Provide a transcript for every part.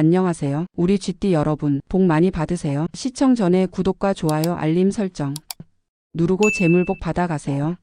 안녕하세요. 우리 쥐띠 여러분, 복 많이 받으세요. 시청 전에 구독과 좋아요, 알림 설정 누르고 재물복 받아가세요.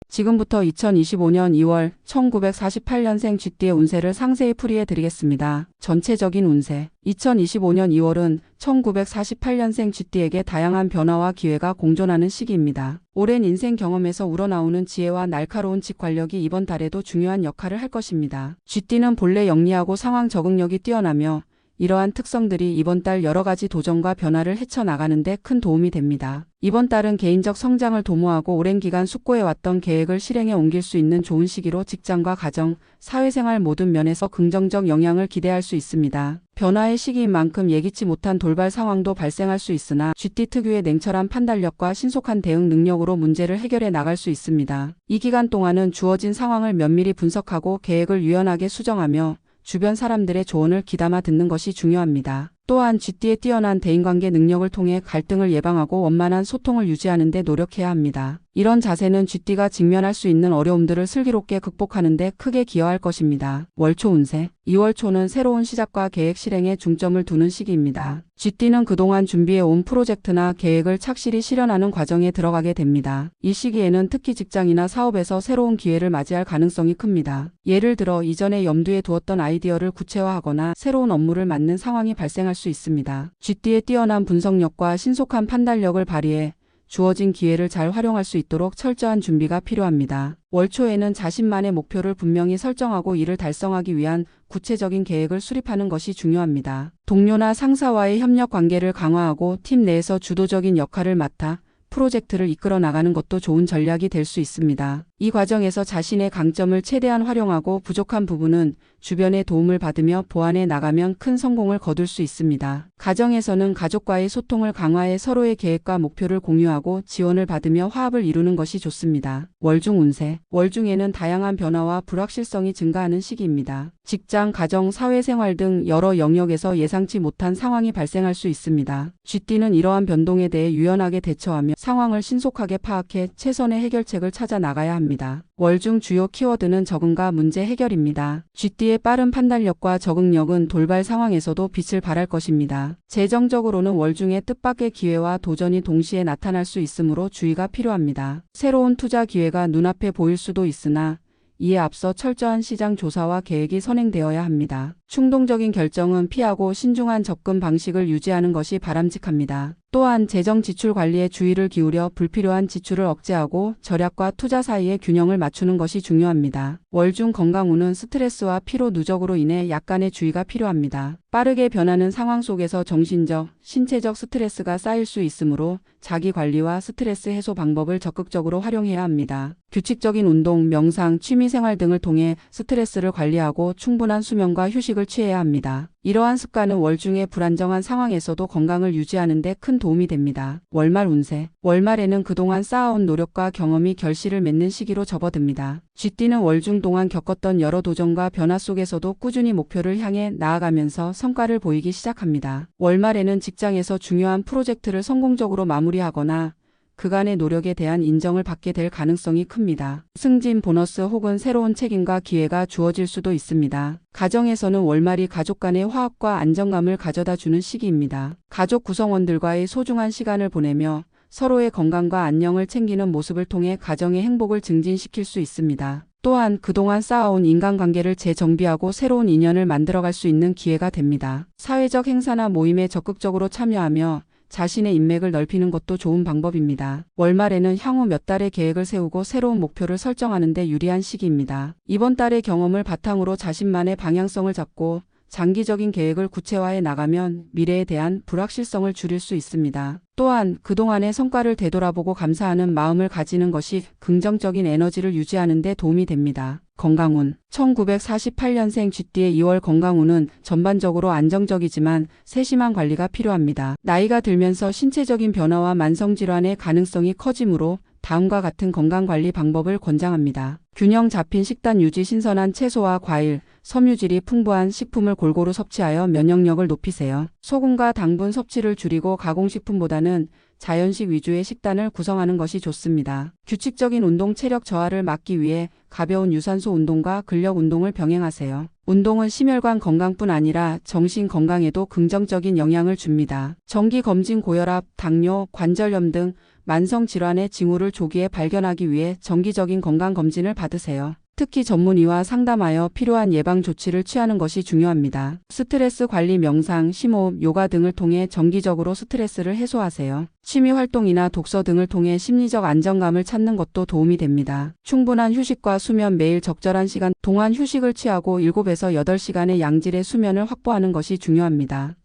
지금부터 2025년 2월 1948년생 쥐띠의 운세를 상세히 풀이해 드리겠습니다. 전체적인 운세. 2025년 2월은 1948년생 쥐띠에게 다양한 변화와 기회가 공존하는 시기입니다. 오랜 인생 경험에서 우러나오는 지혜와 날카로운 직관력이 이번 달에도 중요한 역할을 할 것입니다. 쥐띠는 본래 영리하고 상황 적응력이 뛰어나며 이러한 특성들이 이번 달 여러 가지 도전과 변화를 헤쳐나가는 데 큰 도움이 됩니다. 이번 달은 개인적 성장을 도모하고 오랜 기간 숙고해왔던 계획을 실행에 옮길 수 있는 좋은 시기로 직장과 가정, 사회생활 모든 면에서 긍정적 영향을 기대할 수 있습니다. 변화의 시기인 만큼 예기치 못한 돌발 상황도 발생할 수 있으나 쥐띠 특유의 냉철한 판단력과 신속한 대응 능력으로 문제를 해결해 나갈 수 있습니다. 이 기간 동안은 주어진 상황을 면밀히 분석하고 계획을 유연하게 수정하며 주변 사람들의 조언을 귀담아 듣는 것이 중요합니다. 또한 쥐띠의 뛰어난 대인관계 능력을 통해 갈등을 예방하고 원만한 소통을 유지하는 데 노력해야 합니다. 이런 자세는 쥐띠가 직면할 수 있는 어려움들을 슬기롭게 극복하는 데 크게 기여할 것입니다. 월초 운세. 2월 초는 새로운 시작과 계획 실행에 중점을 두는 시기입니다. 쥐띠는 그동안 준비해온 프로젝트나 계획을 착실히 실현하는 과정에 들어가게 됩니다. 이 시기에는 특히 직장이나 사업에서 새로운 기회를 맞이할 가능성이 큽니다. 예를 들어 이전에 염두에 두었던 아이디어를 구체화하거나 새로운 업무를 맡는 상황이 발생할 수 있습니다. 쥐띠의 뛰어난 분석력과 신속한 판단력을 발휘해 주어진 기회를 잘 활용할 수 있도록 철저한 준비가 필요합니다. 월 초에는 자신만의 목표를 분명히 설정하고 이를 달성하기 위한 구체적인 계획을 수립하는 것이 중요합니다. 동료나 상사와의 협력 관계를 강화하고 팀 내에서 주도적인 역할을 맡아 프로젝트를 이끌어 나가는 것도 좋은 전략이 될 수 있습니다. 이 과정에서 자신의 강점을 최대한 활용하고 부족한 부분은 주변의 도움을 받으며 보완해 나가면 큰 성공을 거둘 수 있습니다. 가정에서는 가족과의 소통을 강화해 서로의 계획과 목표를 공유하고 지원을 받으며 화합을 이루는 것이 좋습니다. 월중 운세. 월중에는 다양한 변화와 불확실성이 증가하는 시기입니다. 직장, 가정, 사회생활 등 여러 영역에서 예상치 못한 상황이 발생할 수 있습니다. 쥐띠는 이러한 변동에 대해 유연하게 대처하며 상황을 신속하게 파악해 최선의 해결책을 찾아 나가야 합니다. 월중 주요 키워드는 적응과 문제 해결입니다. 쥐띠의 빠른 판단력과 적응력은 돌발 상황에서도 빛을 발할 것입니다. 재정적으로는 월중에 뜻밖의 기회와 도전이 동시에 나타날 수 있으므로 주의가 필요합니다. 새로운 투자 기회가 눈앞에 보일 수도 있으나 이에 앞서 철저한 시장 조사와 계획이 선행되어야 합니다. 충동적인 결정은 피하고 신중한 접근 방식을 유지하는 것이 바람직합니다. 또한 재정 지출 관리에 주의를 기울여 불필요한 지출을 억제하고 절약과 투자 사이의 균형을 맞추는 것이 중요합니다. 월중 건강운은 스트레스와 피로 누적으로 인해 약간의 주의가 필요합니다. 빠르게 변하는 상황 속에서 정신적, 신체적 스트레스가 쌓일 수 있으므로 자기 관리와 스트레스 해소 방법을 적극적으로 활용해야 합니다. 규칙적인 운동, 명상, 취미생활 등을 통해 스트레스를 관리하고 충분한 수면과 휴식을 취해야 합니다. 이러한 습관은 월중의 불안정한 상황에서도 건강을 유지하는 데 큰 도움이 됩니다. 월말 운세. 월말에는 그동안 쌓아온 노력과 경험이 결실을 맺는 시기로 접어듭니다. 쥐띠는 월중 동안 겪었던 여러 도전과 변화 속에서도 꾸준히 목표를 향해 나아가면서 성과를 보이기 시작합니다. 월말에는 직장에서 중요한 프로젝트를 성공적으로 마무리하거나 그간의 노력에 대한 인정을 받게 될 가능성이 큽니다. 승진, 보너스 혹은 새로운 책임과 기회가 주어질 수도 있습니다. 가정에서는 월말이 가족 간의 화합과 안정감을 가져다 주는 시기입니다. 가족 구성원들과의 소중한 시간을 보내며 서로의 건강과 안녕을 챙기는 모습을 통해 가정의 행복을 증진시킬 수 있습니다. 또한 그동안 쌓아온 인간관계를 재정비하고 새로운 인연을 만들어갈 수 있는 기회가 됩니다. 사회적 행사나 모임에 적극적으로 참여하며 자신의 인맥을 넓히는 것도 좋은 방법입니다. 월말에는 향후 몇 달의 계획을 세우고 새로운 목표를 설정하는 데 유리한 시기입니다. 이번 달의 경험을 바탕으로 자신만의 방향성을 잡고 장기적인 계획을 구체화해 나가면 미래에 대한 불확실성을 줄일 수 있습니다. 또한 그동안의 성과를 되돌아보고 감사하는 마음을 가지는 것이 긍정적인 에너지를 유지하는 데 도움이 됩니다. 건강운. 1948년생 쥐띠의 2월 건강운은 전반적으로 안정적이지만 세심한 관리가 필요합니다. 나이가 들면서 신체적인 변화와 만성질환의 가능성이 커지므로 다음과 같은 건강관리 방법을 권장합니다. 균형 잡힌 식단 유지, 신선한 채소와 과일, 섬유질이 풍부한 식품을 골고루 섭취하여 면역력을 높이세요. 소금과 당분 섭취를 줄이고 가공식품보다는 자연식 위주의 식단을 구성하는 것이 좋습니다. 규칙적인 운동, 체력 저하를 막기 위해 가벼운 유산소 운동과 근력 운동을 병행하세요. 운동은 심혈관 건강뿐 아니라 정신 건강에도 긍정적인 영향을 줍니다. 정기 검진, 고혈압, 당뇨, 관절염 등 만성 질환의 징후를 조기에 발견하기 위해 정기적인 건강 검진을 받으세요. 특히 전문의와 상담하여 필요한 예방 조치를 취하는 것이 중요합니다. 스트레스 관리, 명상, 심호흡, 요가 등을 통해 정기적으로 스트레스를 해소하세요. 취미 활동이나 독서 등을 통해 심리적 안정감을 찾는 것도 도움이 됩니다. 충분한 휴식과 수면, 매일 적절한 시간 동안 휴식을 취하고 7에서 8시간의 양질의 수면을 확보하는 것이 중요합니다.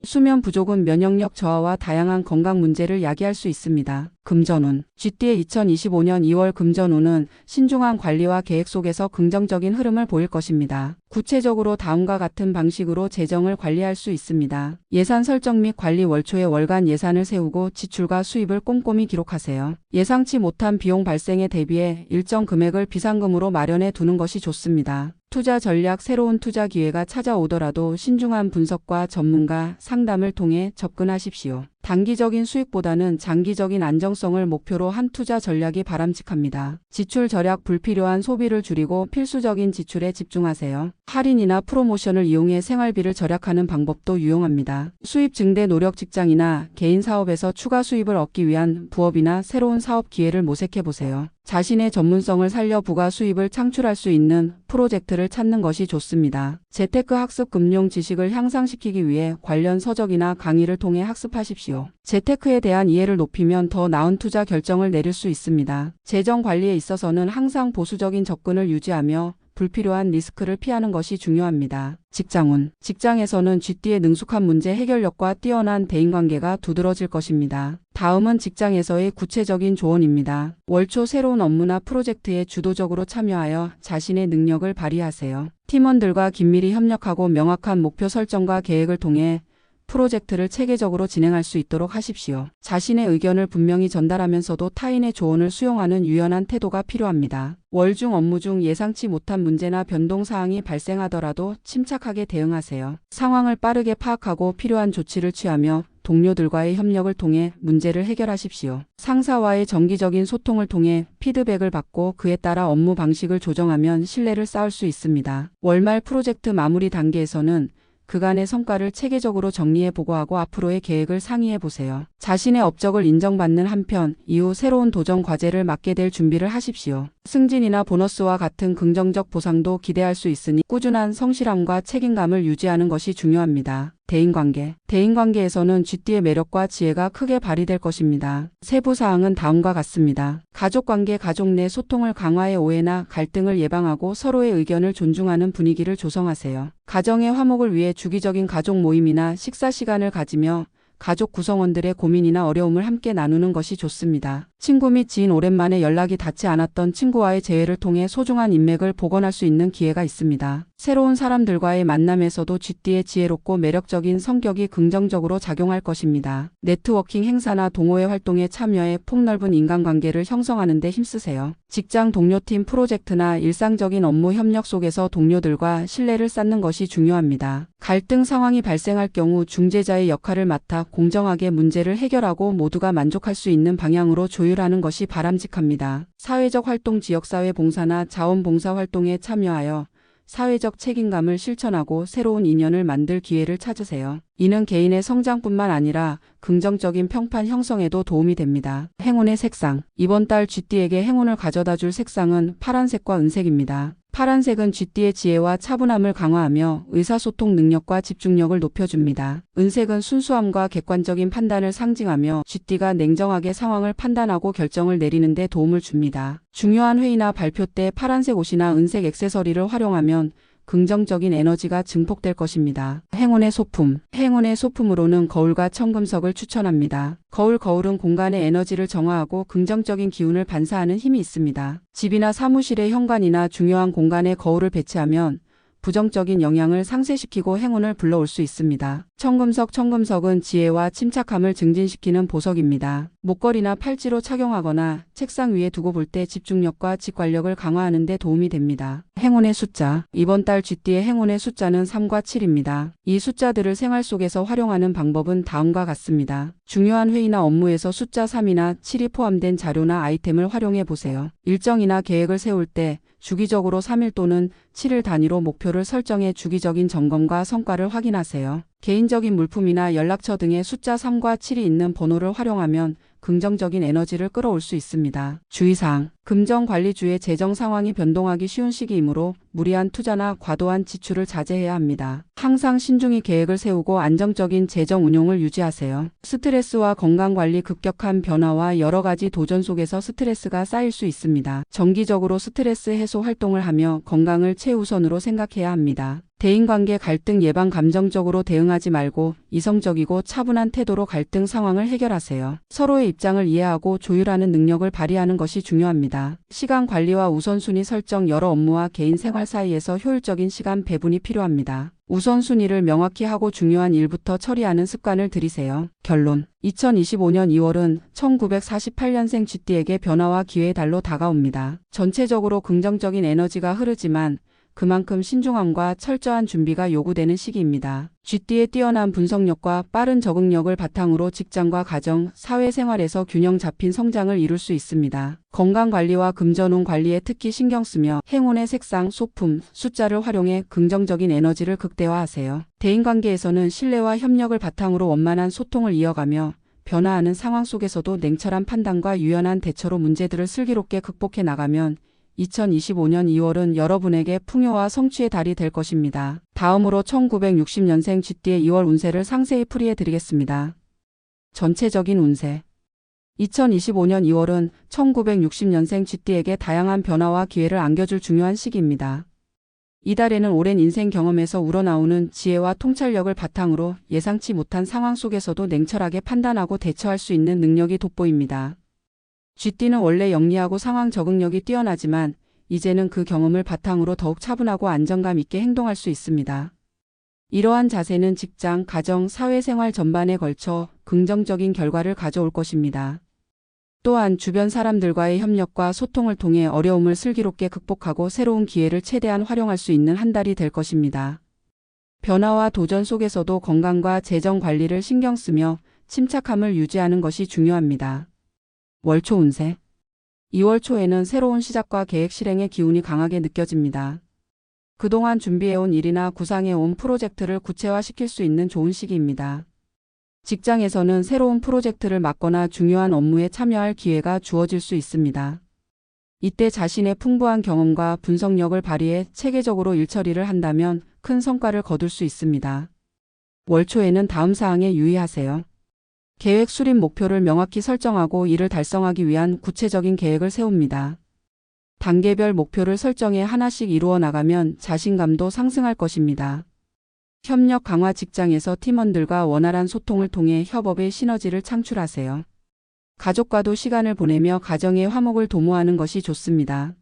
수면 부족은 면역력 저하와 다양한 건강 문제를 야기할 수 있습니다. 금전운. 쥐띠의 2025년 2월 금전운은 신중한 관리와 계획 속에서 긍정적인 흐름을 보일 것입니다. 구체적으로 다음과 같은 방식으로 재정을 관리할 수 있습니다. 예산 설정 및 관리. 월초에 월간 예산을 세우고 지출과 수입을 꼼꼼히 기록하세요. 예상치 못한 비용 발생에 대비해 일정 금액을 비상금으로 마련해 두는 것이 좋습니다. 투자 전략. 새로운 투자 기회가 찾아오더라도 신중한 분석과 전문가 상담을 통해 접근하십시오. 단기적인 수익보다는 장기적인 안정성을 목표로 한 투자 전략이 바람직합니다. 지출 절약. 불필요한 소비를 줄이고 필수적인 지출에 집중하세요. 할인이나 프로모션을 이용해 생활비를 절약하는 방법도 유용합니다. 수입 증대. 노력. 직장이나 개인 사업에서 추가 수입을 얻기 위한 부업이나 새로운 사업 기회를 모색해보세요. 자신의 전문성을 살려 부가 수입을 창출할 수 있는 프로젝트를 찾는 것이 좋습니다. 재테크 학습. 금융 지식을 향상시키기 위해 관련 서적이나 강의를 통해 학습하십시오. 재테크에 대한 이해를 높이면 더 나은 투자 결정을 내릴 수 있습니다. 재정 관리에 있어서는 항상 보수적인 접근을 유지하며 불필요한 리스크를 피하는 것이 중요합니다. 직장운. 직장에서는 쥐띠의 능숙한 문제 해결력과 뛰어난 대인관계가 두드러질 것입니다. 다음은 직장에서의 구체적인 조언입니다. 월초 새로운 업무나 프로젝트에 주도적으로 참여하여 자신의 능력을 발휘하세요. 팀원들과 긴밀히 협력하고 명확한 목표 설정과 계획을 통해 프로젝트를 체계적으로 진행할 수 있도록 하십시오. 자신의 의견을 분명히 전달하면서도 타인의 조언을 수용하는 유연한 태도가 필요합니다. 월중 업무 중 예상치 못한 문제나 변동사항이 발생하더라도 침착하게 대응하세요. 상황을 빠르게 파악하고 필요한 조치를 취하며 동료들과의 협력을 통해 문제를 해결하십시오. 상사와의 정기적인 소통을 통해 피드백을 받고 그에 따라 업무 방식을 조정하면 신뢰를 쌓을 수 있습니다. 월말 프로젝트 마무리 단계에서는 그간의 성과를 체계적으로 정리해 보고하고 앞으로의 계획을 상의해 보세요. 자신의 업적을 인정받는 한편 이후 새로운 도전 과제를 맡게 될 준비를 하십시오. 승진이나 보너스와 같은 긍정적 보상도 기대할 수 있으니 꾸준한 성실함과 책임감을 유지하는 것이 중요합니다. 대인관계. 대인관계에서는 쥐띠의 매력과 지혜가 크게 발휘될 것입니다. 세부 사항은 다음과 같습니다. 가족관계. 가족 내 소통을 강화해 오해나 갈등을 예방하고 서로의 의견을 존중하는 분위기를 조성하세요. 가정의 화목을 위해 주기적인 가족 모임이나 식사 시간을 가지며 가족 구성원들의 고민이나 어려움을 함께 나누는 것이 좋습니다. 친구 및 지인. 오랜만에 연락이 닿지 않았던 친구와의 재회를 통해 소중한 인맥을 복원할 수 있는 기회가 있습니다. 새로운 사람들과의 만남에서도 쥐띠의 지혜롭고 매력적인 성격이 긍정적으로 작용할 것입니다. 네트워킹 행사나 동호회 활동에 참여해 폭넓은 인간관계를 형성하는 데 힘쓰세요. 직장 동료. 팀 프로젝트나 일상적인 업무 협력 속에서 동료들과 신뢰를 쌓는 것이 중요합니다. 갈등 상황이 발생할 경우 중재자의 역할을 맡아 공정하게 문제를 해결하고 모두가 만족할 수 있는 방향으로 조율하는 것이 바람직합니다. 사회적 활동. 지역사회 봉사나 자원봉사 활동에 참여하여 사회적 책임감을 실천하고 새로운 인연을 만들 기회를 찾으세요. 이는 개인의 성장뿐만 아니라 긍정적인 평판 형성에도 도움이 됩니다. 행운의 색상. 이번 달 쥐띠에게 행운을 가져다 줄 색상은 파란색과 은색입니다. 파란색은 쥐띠의 지혜와 차분함을 강화하며 의사소통 능력과 집중력을 높여줍니다. 은색은 순수함과 객관적인 판단을 상징하며 쥐띠가 냉정하게 상황을 판단하고 결정을 내리는 데 도움을 줍니다. 중요한 회의나 발표 때 파란색 옷이나 은색 액세서리를 활용하면 긍정적인 에너지가 증폭될 것입니다. 행운의 소품. 행운의 소품으로는 거울과 청금석을 추천합니다. 거울은 공간의 에너지를 정화하고 긍정적인 기운을 반사하는 힘이 있습니다. 집이나 사무실의 현관이나 중요한 공간에 거울을 배치하면 부정적인 영향을 상쇄시키고 행운을 불러올 수 있습니다. 청금석은 지혜와 침착함을 증진시키는 보석입니다. 목걸이나 팔찌로 착용하거나 책상 위에 두고 볼 때 집중력과 직관력을 강화하는 데 도움이 됩니다. 행운의 숫자. 이번 달 쥐띠의 행운의 숫자는 3과 7입니다. 이 숫자들을 생활 속에서 활용하는 방법은 다음과 같습니다. 중요한 회의나 업무에서 숫자 3이나 7이 포함된 자료나 아이템을 활용해 보세요. 일정이나 계획을 세울 때 주기적으로 3일 또는 7일 단위로 목표를 설정해 주기적인 점검과 성과를 확인하세요. 개인적인 물품이나 연락처 등의 숫자 3과 7이 있는 번호를 활용하면 긍정적인 에너지를 끌어올 수 있습니다. 주의사항. 금전관리주의 재정 상황이 변동하기 쉬운 시기이므로 무리한 투자나 과도한 지출을 자제해야 합니다. 항상 신중히 계획을 세우고 안정적인 재정 운용을 유지하세요. 스트레스와 건강관리. 급격한 변화와 여러 가지 도전 속에서 스트레스가 쌓일 수 있습니다. 정기적으로 스트레스 해소 활동을 하며 건강을 최우선으로 생각해야 합니다. 대인관계 갈등 예방. 감정적으로 대응하지 말고 이성적이고 차분한 태도로 갈등 상황을 해결하세요. 서로의 입장을 이해하고 조율하는 능력을 발휘하는 것이 중요합니다. 시간 관리와 우선순위 설정. 여러 업무와 개인 생활 사이에서 효율적인 시간 배분이 필요합니다. 우선순위를 명확히 하고 중요한 일부터 처리하는 습관을 들이세요. 결론. 2025년 2월은 1948년생 쥐띠에게 변화와 기회의 달로 다가옵니다. 전체적으로 긍정적인 에너지가 흐르지만 그만큼 신중함과 철저한 준비가 요구되는 시기입니다. 쥐띠의 뛰어난 분석력과 빠른 적응력을 바탕으로 직장과 가정, 사회생활에서 균형 잡힌 성장을 이룰 수 있습니다. 건강관리와 금전운 관리에 특히 신경 쓰며 행운의 색상, 소품, 숫자를 활용해 긍정적인 에너지를 극대화하세요. 대인관계에서는 신뢰와 협력을 바탕으로 원만한 소통을 이어가며 변화하는 상황 속에서도 냉철한 판단과 유연한 대처로 문제들을 슬기롭게 극복해 나가면 2025년 2월은 여러분에게 풍요와 성취의 달이 될 것입니다. 다음으로 1960년생 쥐띠의 2월 운세를 상세히 풀이해 드리겠습니다. 전체적인 운세. 2025년 2월은 1960년생 쥐띠에게 다양한 변화와 기회를 안겨줄 중요한 시기입니다. 이 달에는 오랜 인생 경험에서 우러나오는 지혜와 통찰력을 바탕으로 예상치 못한 상황 속에서도 냉철하게 판단하고 대처할 수 있는 능력이 돋보입니다. 쥐띠는 원래 영리하고 상황 적응력이 뛰어나지만 이제는 그 경험을 바탕으로 더욱 차분하고 안정감 있게 행동할 수 있습니다. 이러한 자세는 직장, 가정, 사회생활 전반에 걸쳐 긍정적인 결과를 가져올 것입니다. 또한 주변 사람들과의 협력과 소통을 통해 어려움을 슬기롭게 극복하고 새로운 기회를 최대한 활용할 수 있는 한 달이 될 것입니다. 변화와 도전 속에서도 건강과 재정 관리를 신경 쓰며 침착함을 유지하는 것이 중요합니다. 월초 운세. 2월 초에는 새로운 시작과 계획 실행의 기운이 강하게 느껴집니다. 그동안 준비해온 일이나 구상해온 프로젝트를 구체화시킬 수 있는 좋은 시기입니다. 직장에서는 새로운 프로젝트를 맡거나 중요한 업무에 참여할 기회가 주어질 수 있습니다. 이때 자신의 풍부한 경험과 분석력을 발휘해 체계적으로 일처리를 한다면 큰 성과를 거둘 수 있습니다. 월 초에는 다음 사항에 유의하세요. 계획 수립 목표를 명확히 설정하고 이를 달성하기 위한 구체적인 계획을 세웁니다. 단계별 목표를 설정해 하나씩 이루어 나가면 자신감도 상승할 것입니다. 협력 강화. 직장에서 팀원들과 원활한 소통을 통해 협업의 시너지를 창출하세요. 가족과도 시간을 보내며 가정의 화목을 도모하는 것이 좋습니다.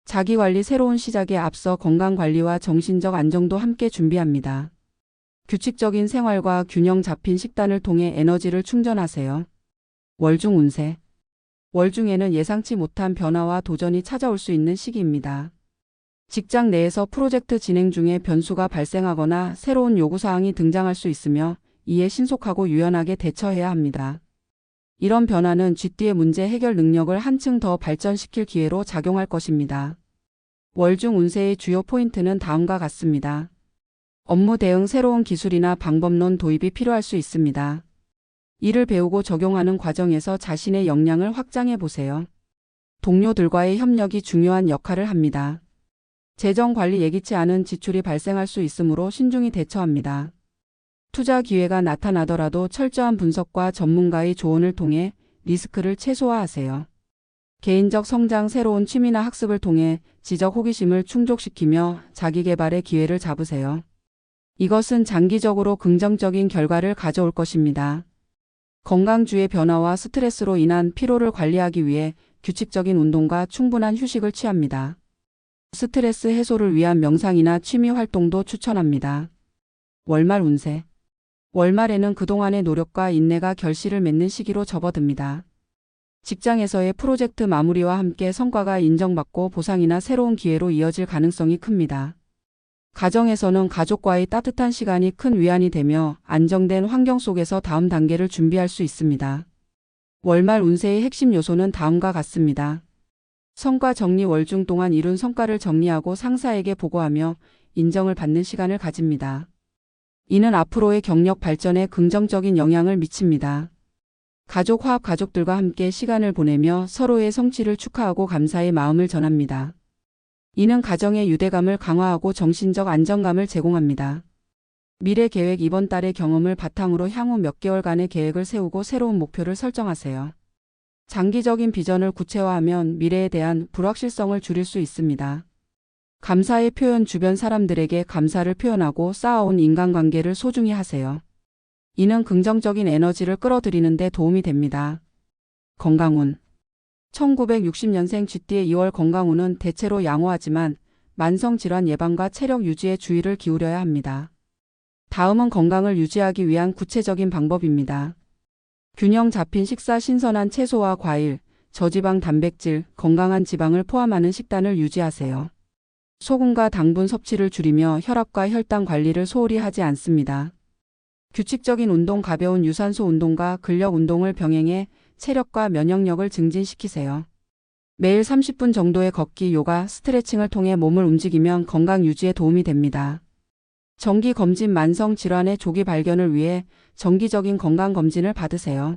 자기관리. 새로운 시작에 앞서 건강관리와 정신적 안정도 함께 준비합니다. 규칙적인 생활과 균형 잡힌 식단을 통해 에너지를 충전하세요. 월중 운세. 월중에는 예상치 못한 변화와 도전이 찾아올 수 있는 시기입니다. 직장 내에서 프로젝트 진행 중에 변수가 발생하거나 새로운 요구사항이 등장할 수 있으며 이에 신속하고 유연하게 대처해야 합니다. 이런 변화는 쥐띠의 문제 해결 능력을 한층 더 발전시킬 기회로 작용할 것입니다. 월중 운세의 주요 포인트는 다음과 같습니다. 업무 대응. 새로운 기술이나 방법론 도입이 필요할 수 있습니다. 이를 배우고 적용하는 과정에서 자신의 역량을 확장해 보세요. 동료들과의 협력이 중요한 역할을 합니다. 재정 관리. 예기치 않은 지출이 발생할 수 있으므로 신중히 대처합니다. 투자 기회가 나타나더라도 철저한 분석과 전문가의 조언을 통해 리스크를 최소화하세요. 개인적 성장. 새로운 취미나 학습을 통해 지적 호기심을 충족시키며 자기개발의 기회를 잡으세요. 이것은 장기적으로 긍정적인 결과를 가져올 것입니다. 건강주의 변화와 스트레스로 인한 피로를 관리하기 위해 규칙적인 운동과 충분한 휴식을 취합니다. 스트레스 해소를 위한 명상이나 취미 활동도 추천합니다. 월말 운세. 월말에는 그동안의 노력과 인내가 결실을 맺는 시기로 접어듭니다. 직장에서의 프로젝트 마무리와 함께 성과가 인정받고 보상이나 새로운 기회로 이어질 가능성이 큽니다. 가정에서는 가족과의 따뜻한 시간이 큰 위안이 되며 안정된 환경 속에서 다음 단계를 준비할 수 있습니다. 월말 운세의 핵심 요소는 다음과 같습니다. 성과 정리. 월중 동안 이룬 성과를 정리하고 상사에게 보고하며 인정을 받는 시간을 가집니다. 이는 앞으로의 경력 발전에 긍정적인 영향을 미칩니다. 가족 화합. 가족들과 함께 시간을 보내며 서로의 성취를 축하하고 감사의 마음을 전합니다. 이는 가정의 유대감을 강화하고 정신적 안정감을 제공합니다. 미래 계획. 이번 달의 경험을 바탕으로 향후 몇 개월간의 계획을 세우고 새로운 목표를 설정하세요. 장기적인 비전을 구체화하면 미래에 대한 불확실성을 줄일 수 있습니다. 감사의 표현. 주변 사람들에게 감사를 표현하고 쌓아온 인간관계를 소중히 하세요. 이는 긍정적인 에너지를 끌어들이는 데 도움이 됩니다. 건강운. 1960년생 쥐띠의 2월 건강운은 대체로 양호하지만 만성질환 예방과 체력 유지에 주의를 기울여야 합니다. 다음은 건강을 유지하기 위한 구체적인 방법입니다. 균형 잡힌 식사. 신선한 채소와 과일, 저지방 단백질, 건강한 지방을 포함하는 식단을 유지하세요. 소금과 당분 섭취를 줄이며 혈압과 혈당 관리를 소홀히 하지 않습니다. 규칙적인 운동. 가벼운 유산소 운동과 근력 운동을 병행해 체력과 면역력을 증진시키세요. 매일 30분 정도의 걷기, 요가, 스트레칭을 통해 몸을 움직이면 건강 유지에 도움이 됩니다. 정기 검진. 만성 질환의 조기 발견을 위해 정기적인 건강 검진을 받으세요.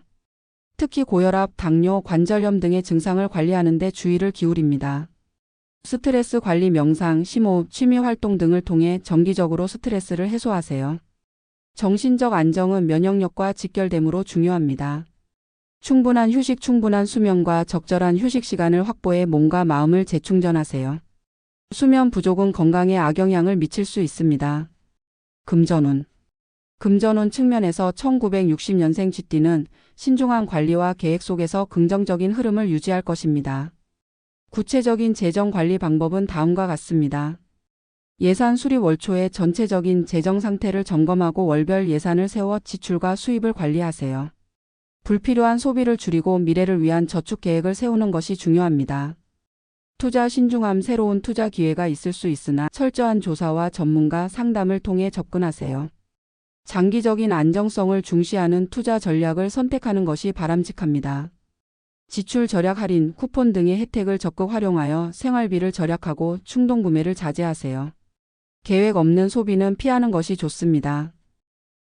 특히 고혈압, 당뇨, 관절염 등의 증상을 관리하는 데 주의를 기울입니다. 스트레스 관리. 명상, 심호흡, 취미 활동 등을 통해 정기적으로 스트레스를 해소하세요. 정신적 안정은 면역력과 직결되므로 중요합니다. 충분한 휴식. 충분한 수면과 적절한 휴식 시간을 확보해 몸과 마음을 재충전하세요. 수면 부족은 건강에 악영향을 미칠 수 있습니다. 금전운. 금전운 측면에서 1960년생 쥐띠는 신중한 관리와 계획 속에서 긍정적인 흐름을 유지할 것입니다. 구체적인 재정 관리 방법은 다음과 같습니다. 예산 수립. 월초에 전체적인 재정 상태를 점검하고 월별 예산을 세워 지출과 수입을 관리하세요. 불필요한 소비를 줄이고 미래를 위한 저축 계획을 세우는 것이 중요합니다. 투자. 신중함. 새로운 투자 기회가 있을 수 있으나 철저한 조사와 전문가 상담을 통해 접근하세요. 장기적인 안정성을 중시하는 투자 전략을 선택하는 것이 바람직합니다. 지출 절약. 할인, 쿠폰 등의 혜택을 적극 활용하여 생활비를 절약하고 충동 구매를 자제하세요. 계획 없는 소비는 피하는 것이 좋습니다.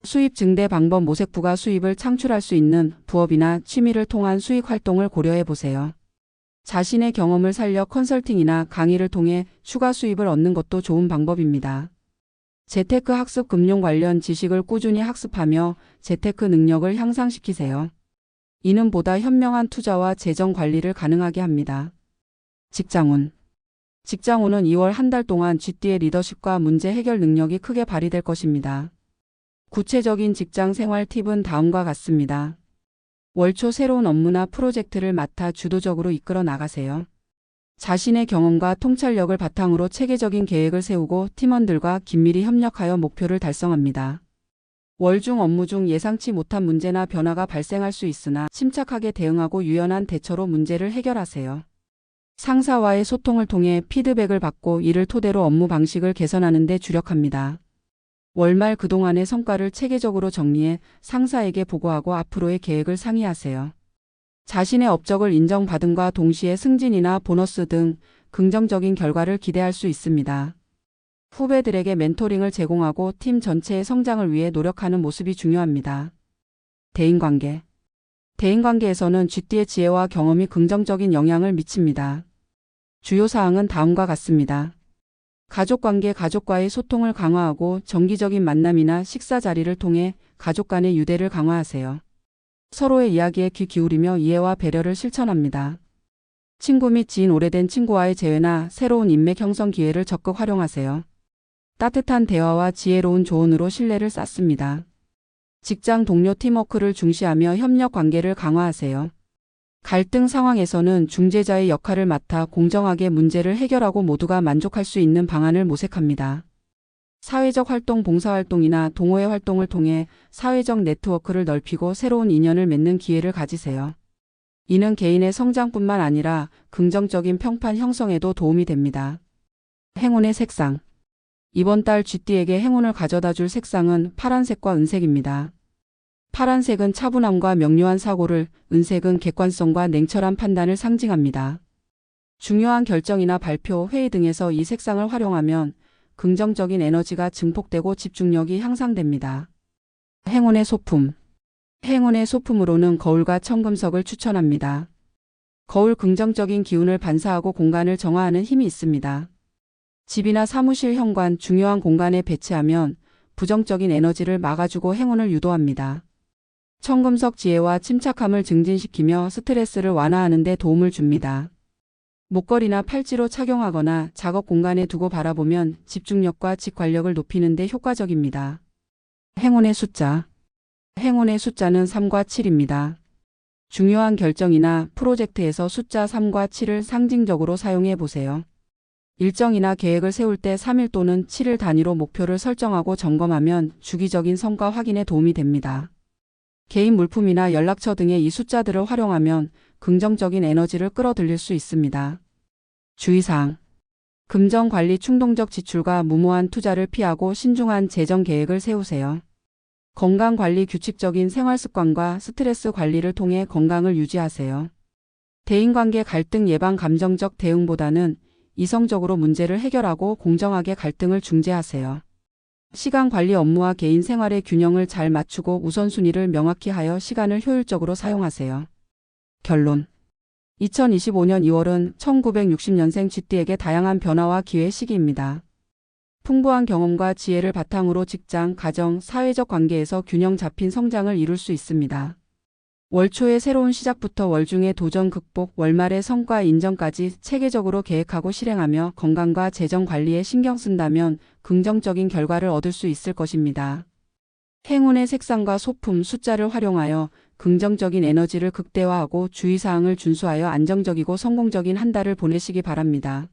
수입 증대 방법. 모색부가 수입을 창출할 수 있는 부업이나 취미를 통한 수익 활동을 고려해 보세요. 자신의 경험을 살려 컨설팅이나 강의를 통해 추가 수입을 얻는 것도 좋은 방법입니다. 재테크 학습. 금융 관련 지식을 꾸준히 학습하며 재테크 능력을 향상시키세요. 이는 보다 현명한 투자와 재정 관리를 가능하게 합니다. 직장운. 직장운은 2월 한 달 동안 쥐띠의 리더십과 문제 해결 능력이 크게 발휘될 것입니다. 구체적인 직장 생활 팁은 다음과 같습니다. 월초 새로운 업무나 프로젝트를 맡아 주도적으로 이끌어 나가세요. 자신의 경험과 통찰력을 바탕으로 체계적인 계획을 세우고 팀원들과 긴밀히 협력하여 목표를 달성합니다. 월중 업무 중 예상치 못한 문제나 변화가 발생할 수 있으나 침착하게 대응하고 유연한 대처로 문제를 해결하세요. 상사와의 소통을 통해 피드백을 받고 이를 토대로 업무 방식을 개선하는 데 주력합니다. 월말. 그동안의 성과를 체계적으로 정리해 상사에게 보고하고 앞으로의 계획을 상의하세요. 자신의 업적을 인정받음과 동시에 승진이나 보너스 등 긍정적인 결과를 기대할 수 있습니다. 후배들에게 멘토링을 제공하고 팀 전체의 성장을 위해 노력하는 모습이 중요합니다. 대인관계. 대인관계에서는 쥐띠의 지혜와 경험이 긍정적인 영향을 미칩니다. 주요 사항은 다음과 같습니다. 가족관계. 가족과의 소통을 강화하고 정기적인 만남이나 식사 자리를 통해 가족 간의 유대를 강화하세요. 서로의 이야기에 귀 기울이며 이해와 배려를 실천합니다. 친구 및 지인. 오래된 친구와의 재회나 새로운 인맥 형성 기회를 적극 활용하세요. 따뜻한 대화와 지혜로운 조언으로 신뢰를 쌓습니다. 직장 동료. 팀워크를 중시하며 협력 관계를 강화하세요. 갈등 상황에서는 중재자의 역할을 맡아 공정하게 문제를 해결하고 모두가 만족할 수 있는 방안을 모색합니다. 사회적 활동, 봉사활동이나 동호회 활동을 통해 사회적 네트워크를 넓히고 새로운 인연을 맺는 기회를 가지세요. 이는 개인의 성장뿐만 아니라 긍정적인 평판 형성에도 도움이 됩니다. 행운의 색상. 이번 달 쥐띠에게 행운을 가져다 줄 색상은 파란색과 은색입니다. 파란색은 차분함과 명료한 사고를, 은색은 객관성과 냉철한 판단을 상징합니다. 중요한 결정이나 발표, 회의 등에서 이 색상을 활용하면 긍정적인 에너지가 증폭되고 집중력이 향상됩니다. 행운의 소품. 행운의 소품으로는 거울과 청금석을 추천합니다. 거울 긍정적인 기운을 반사하고 공간을 정화하는 힘이 있습니다. 집이나 사무실 현관, 중요한 공간에 배치하면 부정적인 에너지를 막아주고 행운을 유도합니다. 청금석 지혜와 침착함을 증진시키며 스트레스를 완화하는 데 도움을 줍니다. 목걸이나 팔찌로 착용하거나 작업 공간에 두고 바라보면 집중력과 직관력을 높이는 데 효과적입니다. 행운의 숫자. 행운의 숫자는 3과 7입니다. 중요한 결정이나 프로젝트에서 숫자 3과 7을 상징적으로 사용해 보세요. 일정이나 계획을 세울 때 3일 또는 7일 단위로 목표를 설정하고 점검하면 주기적인 성과 확인에 도움이 됩니다. 개인 물품이나 연락처 등의 이 숫자들을 활용하면 긍정적인 에너지를 끌어들일 수 있습니다. 주의사항. 금전관리, 충동적 지출과 무모한 투자를 피하고 신중한 재정 계획을 세우세요. 건강관리, 규칙적인 생활습관과 스트레스 관리를 통해 건강을 유지하세요. 대인관계 갈등 예방, 감정적 대응보다는 이성적으로 문제를 해결하고 공정하게 갈등을 중재하세요. 시간 관리, 업무와 개인 생활의 균형을 잘 맞추고 우선순위를 명확히 하여 시간을 효율적으로 사용하세요. 결론. 2025년 2월은 1960년생 쥐띠에게 다양한 변화와 기회 시기입니다. 풍부한 경험과 지혜를 바탕으로 직장, 가정, 사회적 관계에서 균형 잡힌 성장을 이룰 수 있습니다. 월초의 새로운 시작부터 월중의 도전 극복, 월말의 성과 인정까지 체계적으로 계획하고 실행하며 건강과 재정 관리에 신경 쓴다면 긍정적인 결과를 얻을 수 있을 것입니다. 행운의 색상과 소품, 숫자를 활용하여 긍정적인 에너지를 극대화하고 주의사항을 준수하여 안정적이고 성공적인 한 달을 보내시기 바랍니다.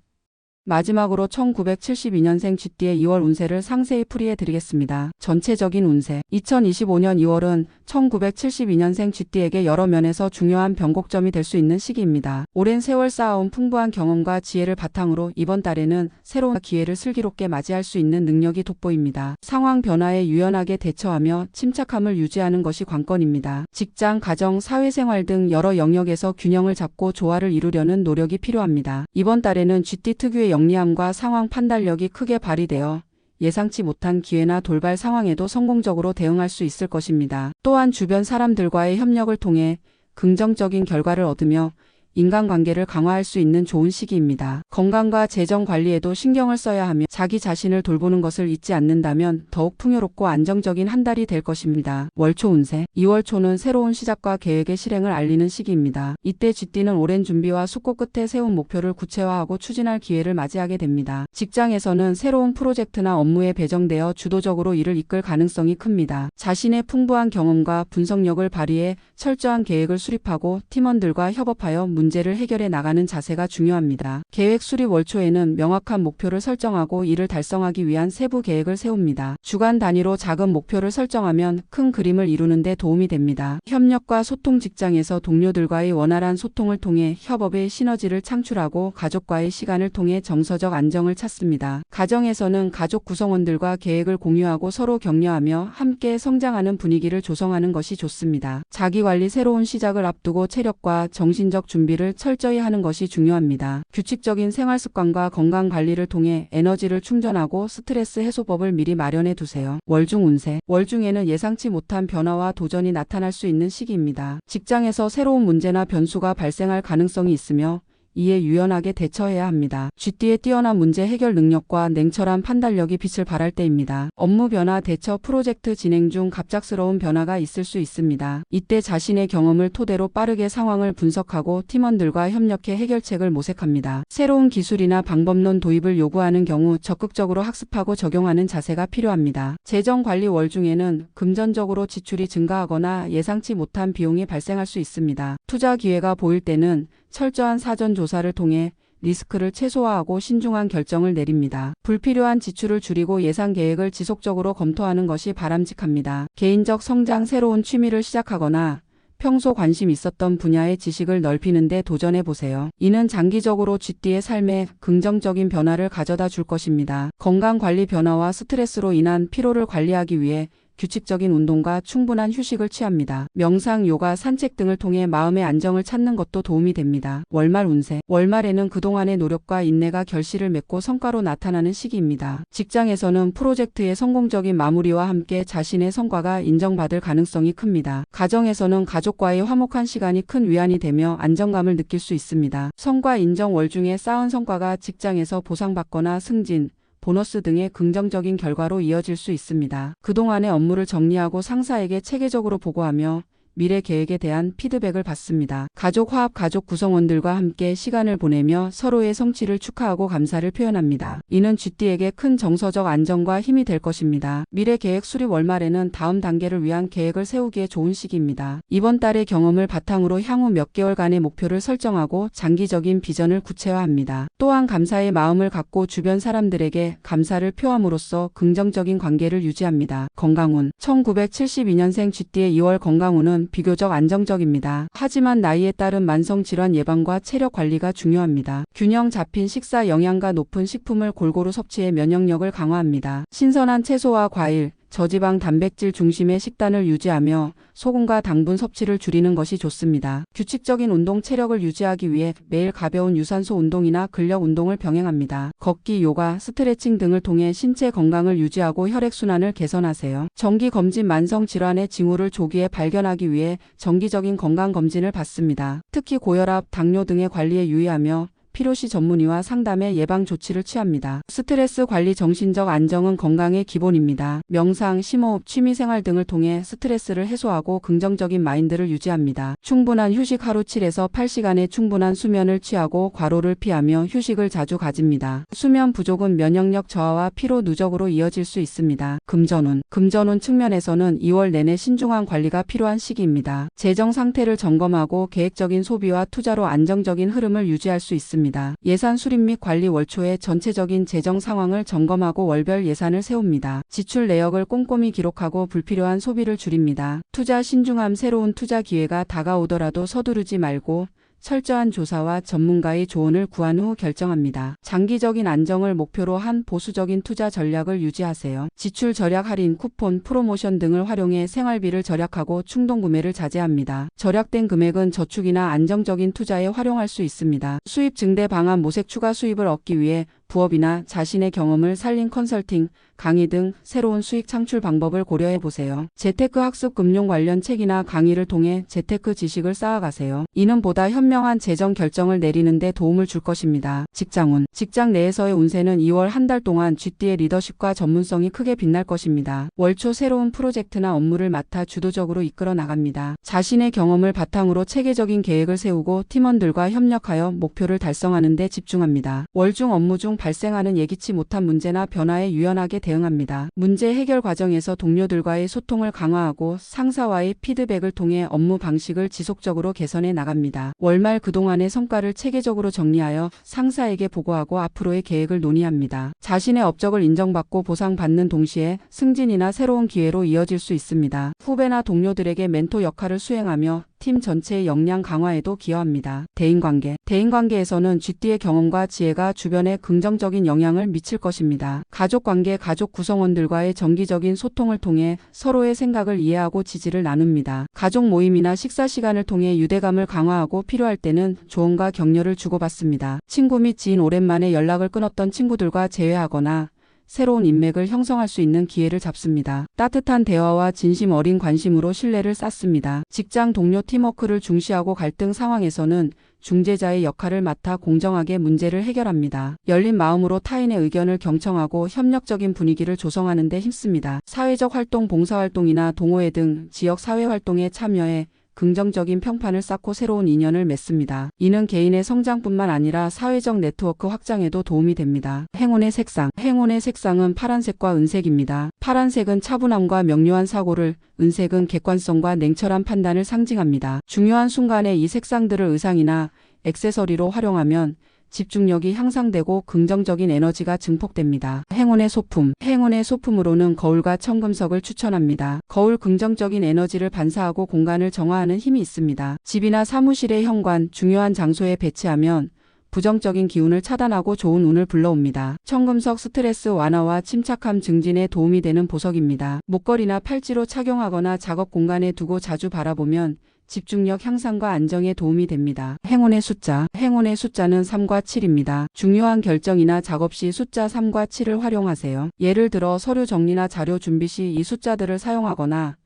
마지막으로 1972년생 쥐띠의 2월 운세를 상세히 풀이해 드리겠습니다. 전체적인 운세. 2025년 2월은 1972년생 쥐띠에게 여러 면에서 중요한 변곡점이 될 수 있는 시기입니다. 오랜 세월 쌓아온 풍부한 경험과 지혜를 바탕으로 이번 달에는 새로운 기회를 슬기롭게 맞이할 수 있는 능력이 돋보입니다. 상황 변화에 유연하게 대처하며 침착함을 유지하는 것이 관건입니다. 직장, 가정, 사회생활 등 여러 영역에서 균형을 잡고 조화를 이루려는 노력이 필요합니다. 이번 달에는 쥐띠 특유의 영리함과 상황 판단력이 크게 발휘되어 예상치 못한 기회나 돌발 상황에도 성공적으로 대응할 수 있을 것입니다. 또한 주변 사람들과의 협력을 통해 긍정적인 결과를 얻으며 인간관계를 강화할 수 있는 좋은 시기입니다. 건강과 재정 관리에도 신경을 써야 하며 자기 자신을 돌보는 것을 잊지 않는다면 더욱 풍요롭고 안정적인 한 달이 될 것입니다. 월초 운세. 2월 초는 새로운 시작과 계획의 실행을 알리는 시기입니다. 이때 쥐띠는 오랜 준비와 숙고 끝에 세운 목표를 구체화하고 추진할 기회를 맞이하게 됩니다. 직장에서는 새로운 프로젝트나 업무에 배정되어 주도적으로 일을 이끌 가능성이 큽니다. 자신의 풍부한 경험과 분석력을 발휘해 철저한 계획을 수립하고 팀원들과 협업하여 문제를 해결해 나가는 자세가 중요합니다. 계획 수립. 월초에는 명확한 목표를 설정하고 이를 달성하기 위한 세부 계획을 세웁니다. 주간 단위로 작은 목표를 설정하면 큰 그림을 이루는 데 도움이 됩니다. 협력과 소통. 직장에서 동료들과의 원활한 소통을 통해 협업의 시너지를 창출하고 가족과의 시간을 통해 정서적 안정을 찾습니다. 가정에서는 가족 구성원들과 계획을 공유하고 서로 격려하며 함께 성장하는 분위기를 조성하는 것이 좋습니다. 자기관리. 새로운 시작을 앞두고 체력과 정신적 준비를 철저히 하는 것이 중요합니다. 규칙적인 생활습관과 건강관리를 통해 에너지를 충전하고 스트레스 해소법을 미리 마련해 두세요. 월중 운세. 월중에는 예상치 못한 변화와 도전이 나타날 수 있는 시기입니다. 직장에서 새로운 문제나 변수가 발생할 가능성이 있으며 이에 유연하게 대처해야 합니다. GT의 뛰어난 문제 해결 능력과 냉철한 판단력이 빛을 발할 때입니다. 업무 변화 대처 프로젝트 진행 중 갑작스러운 변화가 있을 수 있습니다. 이때 자신의 경험을 토대로 빠르게 상황을 분석하고 팀원들과 협력해 해결책을 모색합니다. 새로운 기술이나 방법론 도입을 요구하는 경우 적극적으로 학습하고 적용하는 자세가 필요합니다. 재정 관리 월 중에는 금전적으로 지출이 증가하거나 예상치 못한 비용이 발생할 수 있습니다. 투자 기회가 보일 때는 철저한 사전 조사를 통해 리스크를 최소화하고 신중한 결정을 내립니다. 불필요한 지출을 줄이고 예산 계획을 지속적으로 검토하는 것이 바람직합니다. 개인적 성장, 새로운 취미를 시작하거나 평소 관심 있었던 분야의 지식을 넓히는 데 도전해 보세요. 이는 장기적으로 GT의 삶에 긍정적인 변화를 가져다 줄 것입니다. 건강 관리 변화와 스트레스로 인한 피로를 관리하기 위해 규칙적인 운동과 충분한 휴식을 취합니다. 명상, 요가, 산책 등을 통해 마음의 안정을 찾는 것도 도움이 됩니다. 월말 운세. 월말에는 그동안의 노력과 인내가 결실을 맺고 성과로 나타나는 시기입니다. 직장에서는 프로젝트의 성공적인 마무리와 함께 자신의 성과가 인정받을 가능성이 큽니다. 가정에서는 가족과의 화목한 시간이 큰 위안이 되며 안정감을 느낄 수 있습니다. 성과 인정. 월 중에 쌓은 성과가 직장에서 보상받거나 승진, 보너스 등의 긍정적인 결과로 이어질 수 있습니다. 그동안의 업무를 정리하고 상사에게 체계적으로 보고하며 미래 계획에 대한 피드백을 받습니다. 가족 화합. 가족 구성원들과 함께 시간을 보내며 서로의 성취를 축하하고 감사를 표현합니다. 이는 GT에게 큰 정서적 안정과 힘이 될 것입니다. 미래 계획 수립. 월말에는 다음 단계를 위한 계획을 세우기에 좋은 시기입니다. 이번 달의 경험을 바탕으로 향후 몇 개월간의 목표를 설정하고 장기적인 비전을 구체화합니다. 또한 감사의 마음을 갖고 주변 사람들에게 감사를 표함으로써 긍정적인 관계를 유지합니다. 건강운. 1972년생 GT의 2월 건강운은 비교적 안정적입니다. 하지만 나이에 따른 만성질환 예방과 체력 관리가 중요합니다. 균형 잡힌 식사, 영양가 높은 식품을 골고루 섭취해 면역력을 강화합니다. 신선한 채소와 과일, 저지방 단백질 중심의 식단을 유지하며 소금과 당분 섭취를 줄이는 것이 좋습니다. 규칙적인 운동. 체력을 유지하기 위해 매일 가벼운 유산소 운동이나 근력 운동을 병행합니다. 걷기, 요가, 스트레칭 등을 통해 신체 건강을 유지하고 혈액순환을 개선하세요. 정기검진. 만성질환의 징후를 조기에 발견하기 위해 정기적인 건강검진을 받습니다. 특히 고혈압, 당뇨 등의 관리에 유의하며 필요시 전문의와 상담해 예방 조치를 취합니다. 스트레스 관리. 정신적 안정은 건강의 기본입니다. 명상, 심호흡, 취미생활 등을 통해 스트레스를 해소하고 긍정적인 마인드를 유지합니다. 충분한 휴식. 하루 7에서 8시간의 충분한 수면을 취하고 과로를 피하며 휴식을 자주 가집니다. 수면 부족은 면역력 저하와 피로 누적으로 이어질 수 있습니다. 금전운. 금전운 측면에서는 2월 내내 신중한 관리가 필요한 시기입니다. 재정 상태를 점검하고 계획적인 소비와 투자로 안정적인 흐름을 유지할 수 있습니다. 예산 수립 및 관리. 월 초에 전체적인 재정 상황을 점검하고 월별 예산을 세웁니다. 지출 내역을 꼼꼼히 기록하고 불필요한 소비를 줄입니다. 투자. 신중함. 새로운 투자 기회가 다가오더라도 서두르지 말고 철저한 조사와 전문가의 조언을 구한 후 결정합니다. 장기적인 안정을 목표로 한 보수적인 투자 전략을 유지하세요. 지출 절약. 할인, 쿠폰, 프로모션 등을 활용해 생활비를 절약하고 충동구매를 자제합니다. 절약된 금액은 저축이나 안정적인 투자에 활용할 수 있습니다. 수입 증대 방안. 모색. 추가 수입을 얻기 위해 부업이나 자신의 경험을 살린 컨설팅, 강의 등 새로운 수익 창출 방법을 고려해 보세요. 재테크 학습. 금융 관련 책이나 강의를 통해 재테크 지식을 쌓아가세요. 이는 보다 현명한 재정 결정을 내리는 데 도움을 줄 것입니다. 직장운. 직장 내에서의 운세는 2월 한 달 동안 GT의 리더십과 전문성이 크게 빛날 것입니다. 월 초 새로운 프로젝트나 업무를 맡아 주도적으로 이끌어 나갑니다. 자신의 경험을 바탕으로 체계적인 계획을 세우고 팀원들과 협력하여 목표를 달성하는 데 집중합니다. 월 중 업무 중 발생하는 예기치 못한 문제나 변화에 유연하게 대응합니다. 문제 해결 과정에서 동료들과의 소통을 강화하고 상사와의 피드백을 통해 업무 방식을 지속적으로 개선해 나갑니다. 월말. 그동안의 성과를 체계적으로 정리하여 상사에게 보고하고 앞으로의 계획을 논의합니다. 자신의 업적을 인정받고 보상받는 동시에 승진이나 새로운 기회로 이어질 수 있습니다. 후배나 동료들에게 멘토 역할을 수행하며 팀 전체의 역량 강화에도 기여합니다. 대인관계. 대인관계에서는 GT의 경험과 지혜가 주변에 긍정적인 영향을 미칠 것입니다. 가족관계. 가족 구성원들과의 정기적인 소통을 통해 서로의 생각을 이해하고 지지를 나눕니다. 가족 모임이나 식사 시간을 통해 유대감을 강화하고 필요할 때는 조언과 격려를 주고받습니다. 친구 및 지인. 오랜만에 연락을 끊었던 친구들과 재회하거나 새로운 인맥을 형성할 수 있는 기회를 잡습니다. 따뜻한 대화와 진심 어린 관심으로 신뢰를 쌓습니다. 직장 동료. 팀워크를 중시하고 갈등 상황에서는 중재자의 역할을 맡아 공정하게 문제를 해결합니다. 열린 마음으로 타인의 의견을 경청하고 협력적인 분위기를 조성하는 데 힘씁니다. 사회적 활동, 봉사활동이나 동호회 등 지역 사회활동에 참여해 긍정적인 평판을 쌓고 새로운 인연을 맺습니다. 이는 개인의 성장뿐만 아니라 사회적 네트워크 확장에도 도움이 됩니다. 행운의 색상. 행운의 색상은 파란색과 은색입니다. 파란색은 차분함과 명료한 사고를, 은색은 객관성과 냉철한 판단을 상징합니다. 중요한 순간에 이 색상들을 의상이나 액세서리로 활용하면 집중력이 향상되고 긍정적인 에너지가 증폭됩니다. 행운의 소품. 행운의 소품으로는 거울과 청금석을 추천합니다. 거울 긍정적인 에너지를 반사하고 공간을 정화하는 힘이 있습니다. 집이나 사무실의 현관, 중요한 장소에 배치하면 부정적인 기운을 차단하고 좋은 운을 불러옵니다. 청금석 스트레스 완화와 침착함 증진에 도움이 되는 보석입니다. 목걸이나 팔찌로 착용하거나 작업 공간에 두고 자주 바라보면 집중력 향상과 안정에 도움이 됩니다. 행운의 숫자. 행운의 숫자는 3과 7입니다. 중요한 결정이나 작업 시 숫자 3과 7을 활용하세요. 예를 들어 서류 정리나 자료 준비 시 이 숫자들을 사용하거나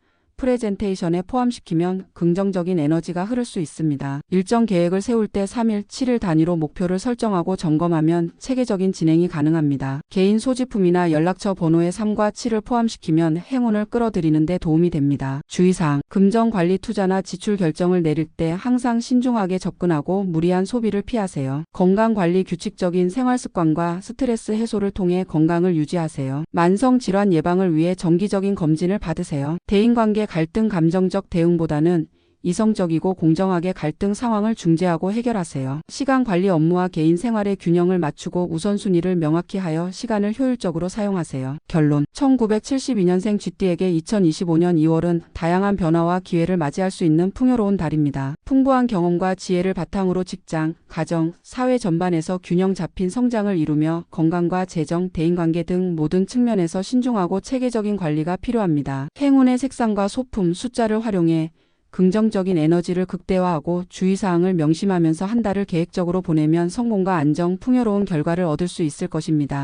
프레젠테이션에 포함시키면 긍정적인 에너지가 흐를 수 있습니다. 일정 계획을 세울 때 3일, 7일 단위로 목표를 설정하고 점검하면 체계적인 진행이 가능합니다. 개인 소지품이나 연락처 번호에 3과 7을 포함시키면 행운을 끌어들이는 데 도움이 됩니다. 주의사항. 금전 관리, 투자나 지출 결정을 내릴 때 항상 신중하게 접근하고 무리한 소비를 피하세요. 건강 관리, 규칙적인 생활 습관과 스트레스 해소를 통해 건강을 유지하세요. 만성 질환 예방을 위해 정기적인 검진을 받으세요. 대인관계 갈등, 감정적 대응보다는 이성적이고 공정하게 갈등 상황을 중재하고 해결하세요. 시간 관리, 업무와 개인 생활의 균형을 맞추고 우선순위를 명확히 하여 시간을 효율적으로 사용하세요. 결론. 1972년생 쥐띠에게 2025년 2월은 다양한 변화와 기회를 맞이할 수 있는 풍요로운 달입니다. 풍부한 경험과 지혜를 바탕으로 직장, 가정, 사회 전반에서 균형 잡힌 성장을 이루며 건강과 재정, 대인관계 등 모든 측면에서 신중하고 체계적인 관리가 필요합니다. 행운의 색상과 소품, 숫자를 활용해 긍정적인 에너지를 극대화하고 주의사항을 명심하면서 한 달을 계획적으로 보내면 성공과 안정, 풍요로운 결과를 얻을 수 있을 것입니다.